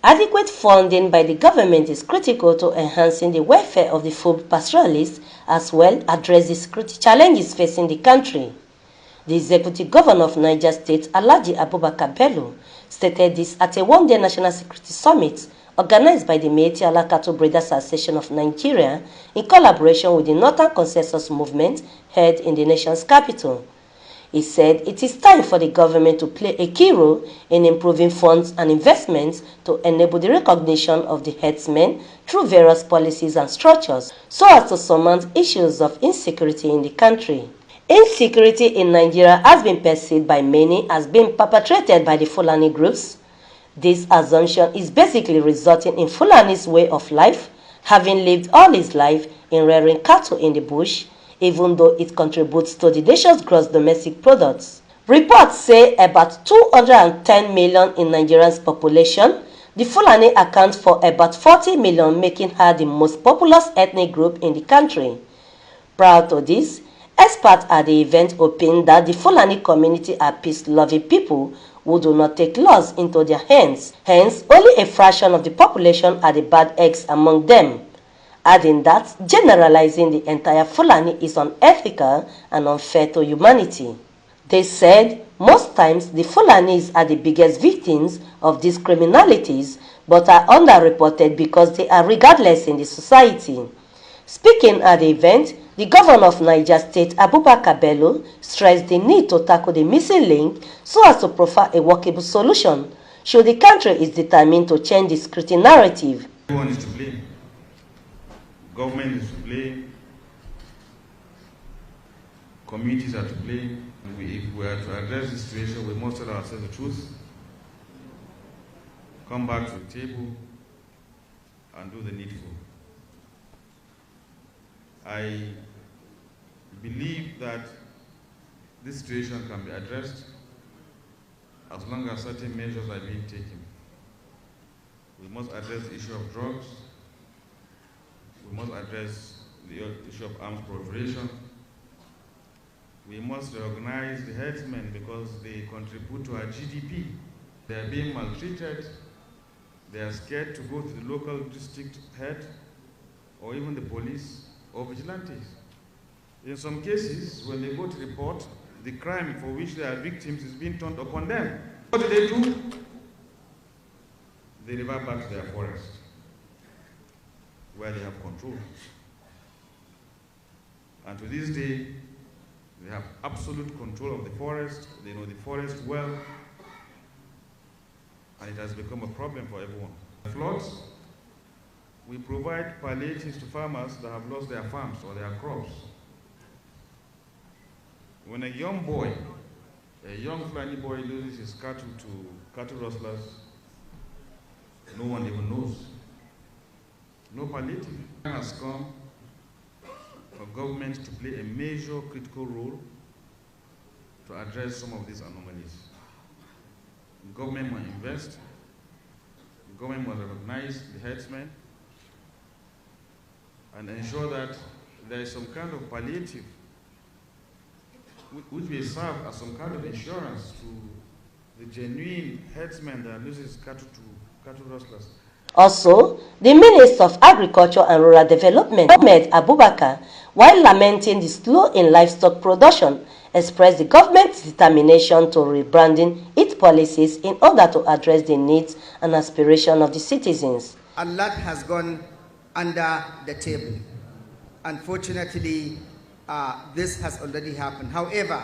Adequate funding by the government is critical to enhancing the welfare of the food pastoralists as well address the security challenges facing the country. The Executive Governor of Niger State, Alhaji Abubakar Bello, stated this at a one-day National Security Summit organized by the Miyetti Allah Cattle Breeders Association of Nigeria in collaboration with the Northern Consensus Movement held in the nation's capital. He said it is time for the government to play a key role in improving funds and investments to enable the recognition of the herdsmen through various policies and structures so as to surmount issues of insecurity in the country. Insecurity in Nigeria has been perceived by many as being perpetrated by the Fulani groups. This assumption is basically resulting in Fulani's way of life, having lived all his life in rearing cattle in the bush, even though it contributes to the nation's gross domestic products. Reports say about 210 million in Nigeria's population. The Fulani account for about 40 million, making her the most populous ethnic group in the country. Prior to this, experts at the event opined that the Fulani community are peace-loving people who do not take laws into their hands. Hence, only a fraction of the population are the bad eggs among them. Adding that generalizing the entire Fulani is unethical and unfair to humanity. They said most times the Fulanis are the biggest victims of these criminalities but are underreported because they are regardless in the society. Speaking at the event, the governor of Niger State, Abubakar Bello, stressed the need to tackle the missing link so as to provide a workable solution should the country is determined to change the security narrative. Everyone is to blame. Government is to blame. Communities are to blame. If we are to address this situation, we must tell ourselves the truth, come back to the table, and do the needful. I believe that this situation can be addressed as long as certain measures are being taken. We must address the issue of drugs. We must address the issue of arms proliferation. We must recognize the herdsmen because they contribute to our GDP. They are being maltreated. They are scared to go to the local district head or even the police or vigilantes. In some cases, when they go to report, the crime for which they are victims is being turned upon them. What do? They revert back to their forest, where they have control. And to this day, they have absolute control of the forest. They know the forest well, and it has become a problem for everyone. Floods, we provide palliatives to farmers that have lost their farms or their crops. When a young boy, a young Fulani boy loses his cattle to cattle rustlers, no one even knows. No palliative. The time has come for government to play a major critical role to address some of these anomalies. The government must invest. The government must recognize the herdsmen and ensure that there is some kind of palliative which will serve as some kind of insurance to the genuine herdsman that loses cattle to cattle rustlers. Also, the Minister of Agriculture and Rural Development, Ahmed Abubakar, while lamenting the slow in livestock production, expressed the government's determination to rebranding its policies in order to address the needs and aspirations of the citizens. A lot has gone under the table. Unfortunately, this has already happened. However,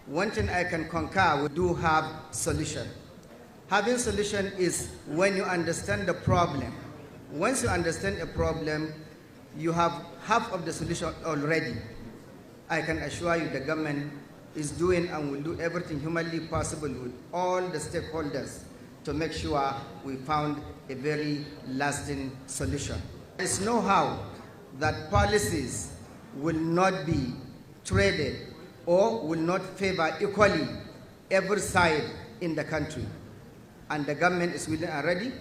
one thing I can concur, we do have solution. Having solution is when you understand the problem. Once you understand a problem, you have half of the solution already. I can assure you the government is doing and will do everything humanly possible with all the stakeholders to make sure we found a very lasting solution. There is no how that policies will not be traded or will not favor equally every side in the country. And the government is willing and ready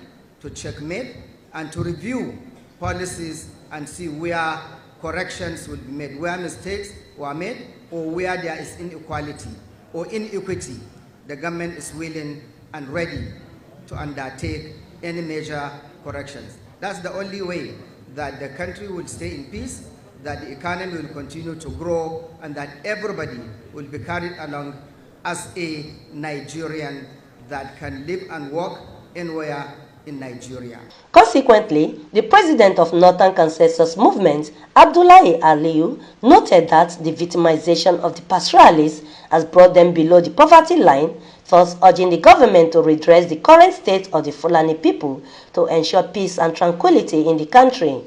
to checkmate and to review policies and see where corrections will be made, where mistakes were made, or where there is inequality or inequity. The government is willing and ready to undertake any major corrections. That's the only way that the country will stay in peace, that the economy will continue to grow, and that everybody will be carried along as a Nigerian that can live and work anywhere in Nigeria. Consequently, the president of Northern Consensus Movement, Abdullahi Aliyu, noted that the victimization of the pastoralists has brought them below the poverty line, thus urging the government to redress the current state of the Fulani people to ensure peace and tranquility in the country.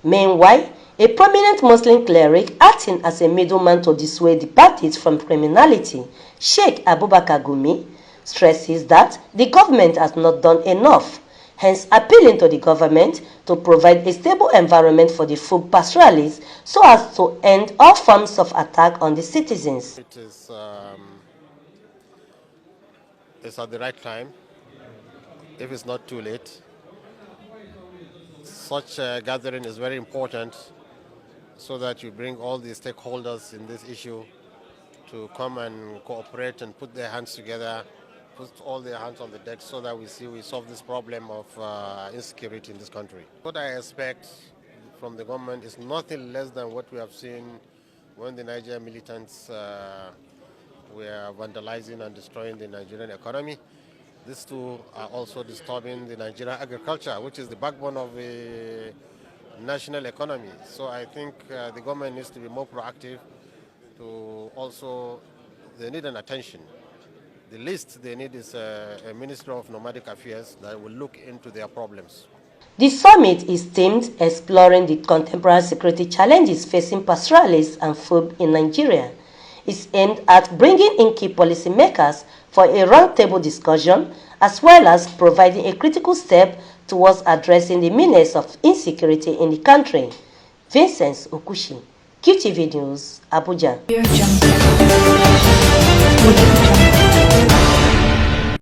Meanwhile, a prominent Muslim cleric acting as a middleman to dissuade the parties from criminality, Sheikh Abubakar Gumi, stresses that the government has not done enough, hence appealing to the government to provide a stable environment for the food pastoralists so as to end all forms of attack on the citizens. It's at the right time, if it's not too late. Such a gathering is very important so that you bring all the stakeholders in this issue to come and cooperate and put their hands together, put all their hands on the deck so that we solve this problem of insecurity in this country. What I expect from the government is nothing less than what we have seen when the Nigerian militants were vandalizing and destroying the Nigerian economy. These two are also disturbing the Nigerian agriculture, which is the backbone of the national economy. So I think the government needs to be more proactive they need an attention. The least they need is a Ministry of Nomadic Affairs that will look into their problems. The summit is themed exploring the contemporary security challenges facing pastoralists and food in Nigeria. It's aimed at bringing in key policymakers for a roundtable discussion, as well as providing a critical step towards addressing the menace of insecurity in the country. Vincent Okushi, QTV News, Abuja.